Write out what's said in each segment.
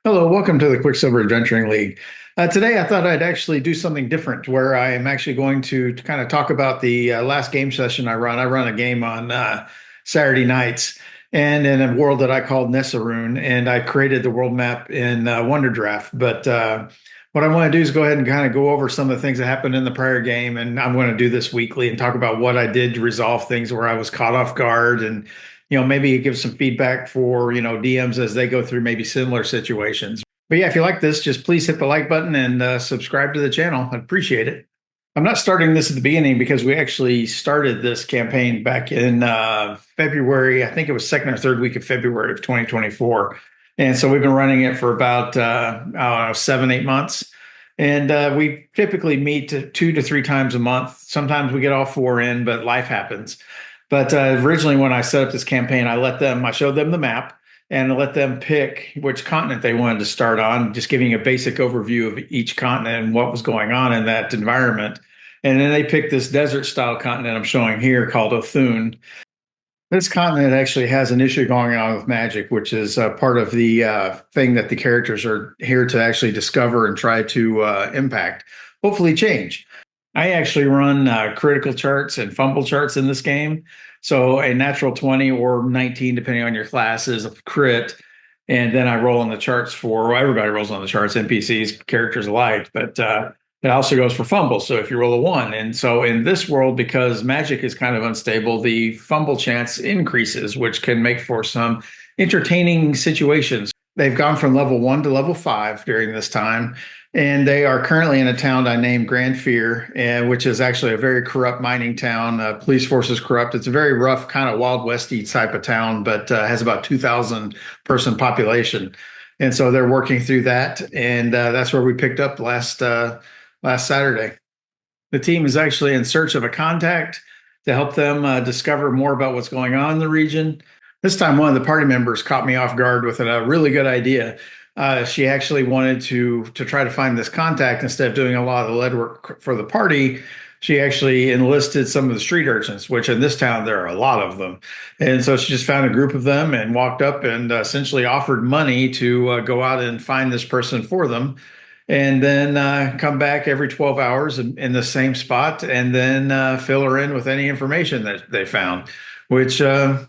Hello, welcome to the Quicksilver Adventuring League. Today, I thought I'd actually do something different where I am actually going to kind of talk about the last game session I run. I run a game on Saturday nights and in a world that I called Nessaroon, and I created the world map in Wonder Draft. But what I want to do is go ahead and kind of go over some of the things that happened in the prior game, and I'm going to do this weekly and talk about what I did to resolve things where I was caught off guard and maybe give some feedback for, DMs as they go through maybe similar situations. But yeah, if you like this, just please hit the like button and subscribe to the channel. I'd appreciate it. I'm not starting this at the beginning because we actually started this campaign back in February. I think it was second or third week of February of 2024. And so we've been running it for about, I don't know, 7, 8 months. And we typically meet 2 to 3 times a month. Sometimes we get all four in, but life happens. But originally, when I set up this campaign, I showed them the map and let them pick which continent they wanted to start on, just giving a basic overview of each continent and what was going on in that environment. And then they picked this desert style continent I'm showing here called Othuun. This continent actually has an issue going on with magic, which is part of the thing that the characters are here to actually discover and try to impact, hopefully change. I actually run critical charts and fumble charts in this game. So a natural 20 or 19, depending on your class, is a crit. And then I roll on the charts well, everybody rolls on the charts, NPCs, characters alike, but it also goes for fumble. So if you roll a one. And so in this world, because magic is kind of unstable, the fumble chance increases, which can make for some entertaining situations. They've gone from level 1 to level 5 during this time. And they are currently in a town I named Grand Fear, which is actually a very corrupt mining town. Police force is corrupt. It's a very rough, kind of Wild Westy type of town, but has about 2,000 person population. And so they're working through that, and that's where we picked up last Saturday. The team is actually in search of a contact to help them discover more about what's going on in the region. This time, one of the party members caught me off guard with a really good idea. She actually wanted to try to find this contact instead of doing a lot of the lead work for the party. She actually enlisted some of the street urchins, which in this town there are a lot of them. And so she just found a group of them and walked up and essentially offered money to go out and find this person for them, and then come back every 12 hours in the same spot, and then fill her in with any information that they found, which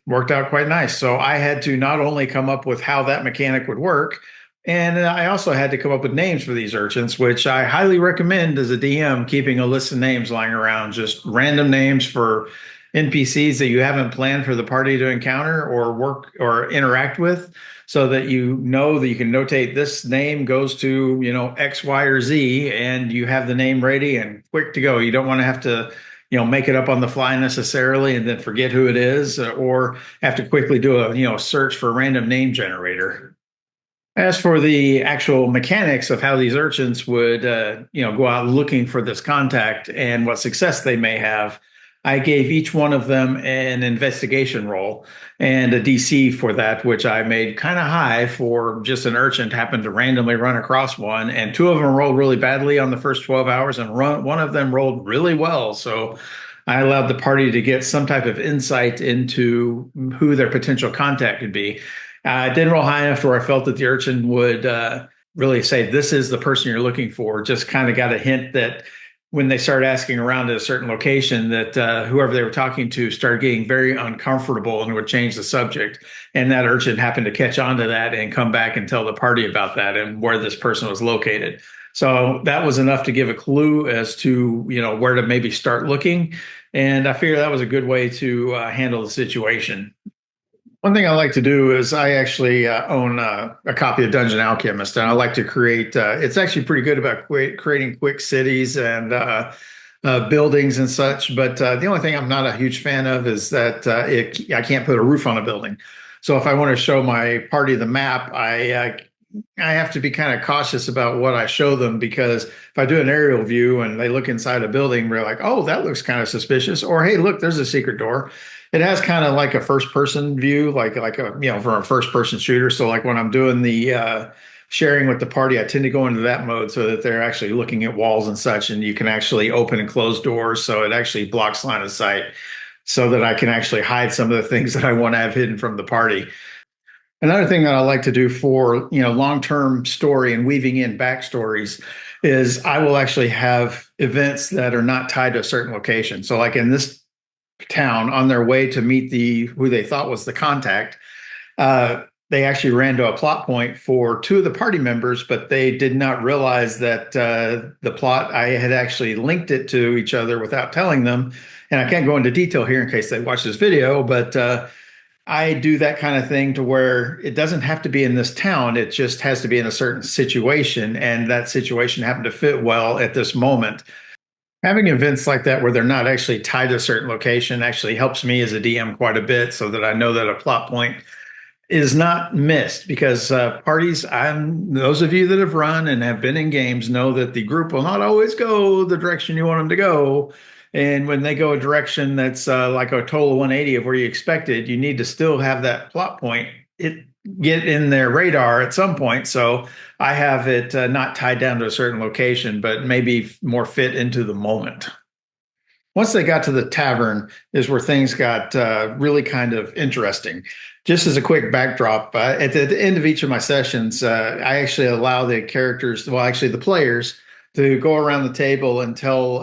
worked out quite nice. So I had to not only come up with how that mechanic would work, and I also had to come up with names for these urchins, which I highly recommend as a DM, keeping a list of names lying around, just random names for NPCs that you haven't planned for the party to encounter or work or interact with, so that you know that you can notate this name goes to, X, Y, or Z, and you have the name ready and quick to go. You don't want to have to, make it up on the fly necessarily and then forget who it is, or have to quickly do a, search for a random name generator. As for the actual mechanics of how these urchins would, go out looking for this contact and what success they may have, I gave each one of them an investigation roll and a DC for that, which I made kind of high for just an urchin to happen to randomly run across one. And two of them rolled really badly on the first 12 hours, and one of them rolled really well. So I allowed the party to get some type of insight into who their potential contact could be. I didn't roll high enough where I felt that the urchin would really say, this is the person you're looking for. Just kind of got a hint that when they started asking around at a certain location, that whoever they were talking to started getting very uncomfortable and would change the subject. And that urchin happened to catch on to that and come back and tell the party about that and where this person was located. So that was enough to give a clue as to, where to maybe start looking. And I figured that was a good way to handle the situation. One thing I like to do is I actually own a copy of Dungeon Alchemist, and I like to create. It's actually pretty good about creating quick cities and buildings and such. But the only thing I'm not a huge fan of is that I can't put a roof on a building. So if I want to show my party the map, I have to be kind of cautious about what I show them, because if I do an aerial view and they look inside a building, we're like, oh, that looks kind of suspicious. Or, hey, look, there's a secret door. It has kind of like a first person view, like a, from a first person shooter. So like when I'm doing the sharing with the party, I tend to go into that mode so that they're actually looking at walls and such, and you can actually open and close doors. So it actually blocks line of sight so that I can actually hide some of the things that I want to have hidden from the party. Another thing that I like to do for, long-term story and weaving in backstories is I will actually have events that are not tied to a certain location. So like in this town on their way to meet the who they thought was the contact, they actually ran to a plot point for two of the party members, but they did not realize that the plot, I had actually linked it to each other without telling them. And I can't go into detail here in case they watch this video, but I do that kind of thing to where it doesn't have to be in this town. It just has to be in a certain situation. And that situation happened to fit well at this moment. Having events like that where they're not actually tied to a certain location actually helps me as a DM quite a bit so that I know that a plot point is not missed because parties, those of you that have run and have been in games know that the group will not always go the direction you want them to go. And when they go a direction that's like a total 180 of where you expected, you need to still have that plot point it get in their radar at some point. So I have it not tied down to a certain location, but maybe more fit into the moment. Once they got to the tavern is where things got really kind of interesting. Just as a quick backdrop, at the end of each of my sessions, I actually allow the characters, well, actually the players, to go around the table and tell,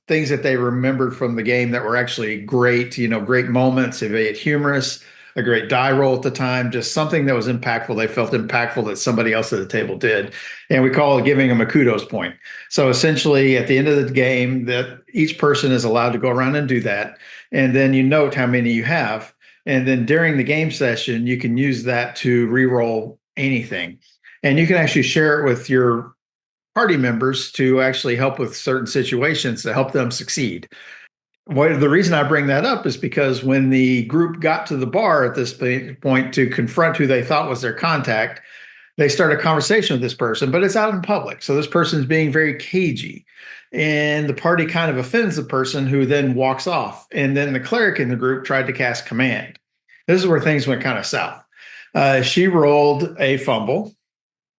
things that they remembered from the game that were actually great, great moments, be it humorous, a great die roll at the time, just something that was impactful. They felt impactful that somebody else at the table did. And we call it giving them a kudos point. So essentially, at the end of the game, that each person is allowed to go around and do that. And then you note how many you have. And then during the game session, you can use that to re-roll anything. And you can actually share it with your party members to actually help with certain situations to help them succeed. The reason I bring that up is because when the group got to the bar at this point to confront who they thought was their contact, they start a conversation with this person, but it's out in public. So this person is being very cagey. And the party kind of offends the person who then walks off. And then the cleric in the group tried to cast command. This is where things went kind of south. She rolled a fumble.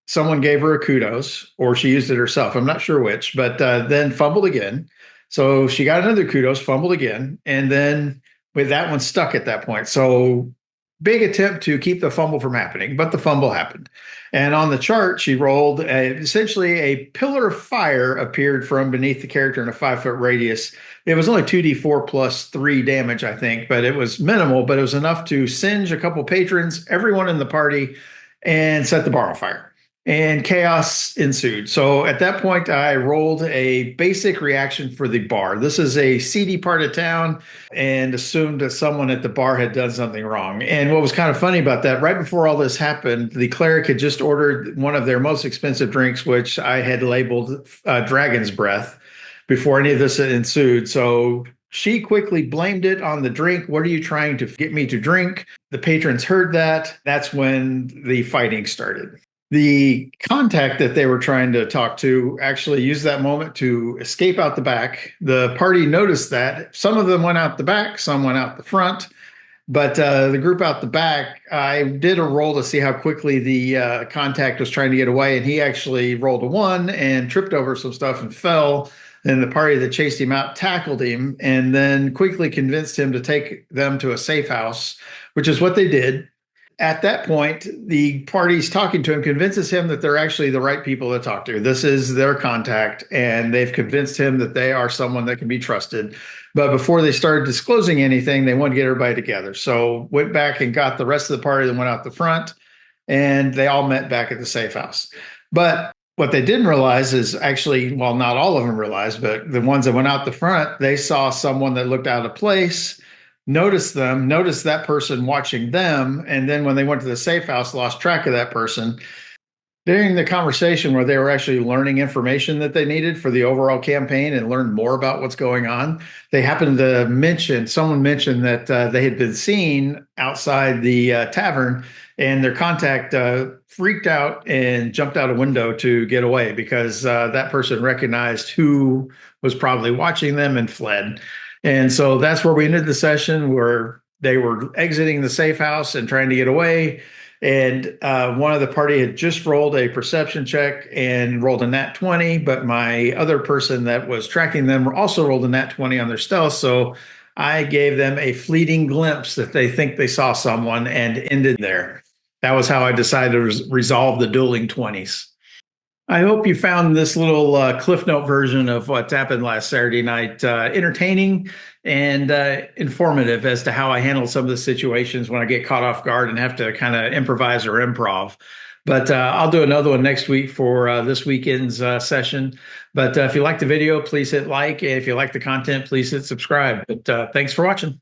Someone gave her a kudos, or she used it herself. I'm not sure which, but then fumbled again. So she got another kudos, fumbled again, and then with that one stuck at that point. So big attempt to keep the fumble from happening, but the fumble happened. And on the chart, she rolled essentially a pillar of fire appeared from beneath the character in a 5-foot radius. It was only 2d4 plus 3 damage, I think, but it was minimal, but it was enough to singe a couple patrons, everyone in the party, and set the bar on fire. And chaos ensued. So at that point, I rolled a basic reaction for the bar. This is a seedy part of town and assumed that someone at the bar had done something wrong. And what was kind of funny about that, right before all this happened, the cleric had just ordered one of their most expensive drinks, which I had labeled Dragon's Breath before any of this ensued. So she quickly blamed it on the drink. What are you trying to get me to drink? The patrons heard that. That's when the fighting started. The contact that they were trying to talk to actually used that moment to escape out the back. The party noticed that. Some of them went out the back, some went out the front. But the group out the back, I did a roll to see how quickly the contact was trying to get away. And he actually rolled a 1 and tripped over some stuff and fell. And the party that chased him out tackled him and then quickly convinced him to take them to a safe house, which is what they did. At that point, the party's talking to him convinces him that they're actually the right people to talk to. This is their contact, and they've convinced him that they are someone that can be trusted. But before they started disclosing anything, they wanted to get everybody together. So went back and got the rest of the party that went out the front, and they all met back at the safe house. But what they didn't realize is actually, well, not all of them realized, but the ones that went out the front, they saw someone that looked out of place, noticed them, noticed that person watching them, and then when they went to the safe house, lost track of that person. During the conversation where they were actually learning information that they needed for the overall campaign and learn more about what's going on, they happened to someone mentioned that they had been seen outside the tavern, and their contact freaked out and jumped out a window to get away because that person recognized who was probably watching them and fled. And so that's where we ended the session, where they were exiting the safe house and trying to get away. And one of the party had just rolled a perception check and rolled a nat 20, but my other person that was tracking them also rolled a nat 20 on their stealth. So I gave them a fleeting glimpse that they think they saw someone and ended there. That was how I decided to resolve the dueling 20s. I hope you found this little Cliff Note version of what happened last Saturday night entertaining and informative as to how I handle some of the situations when I get caught off guard and have to kind of improvise or improv. But I'll do another one next week for this weekend's session. But if you like the video, please hit like. If you like the content, please hit subscribe. But thanks for watching.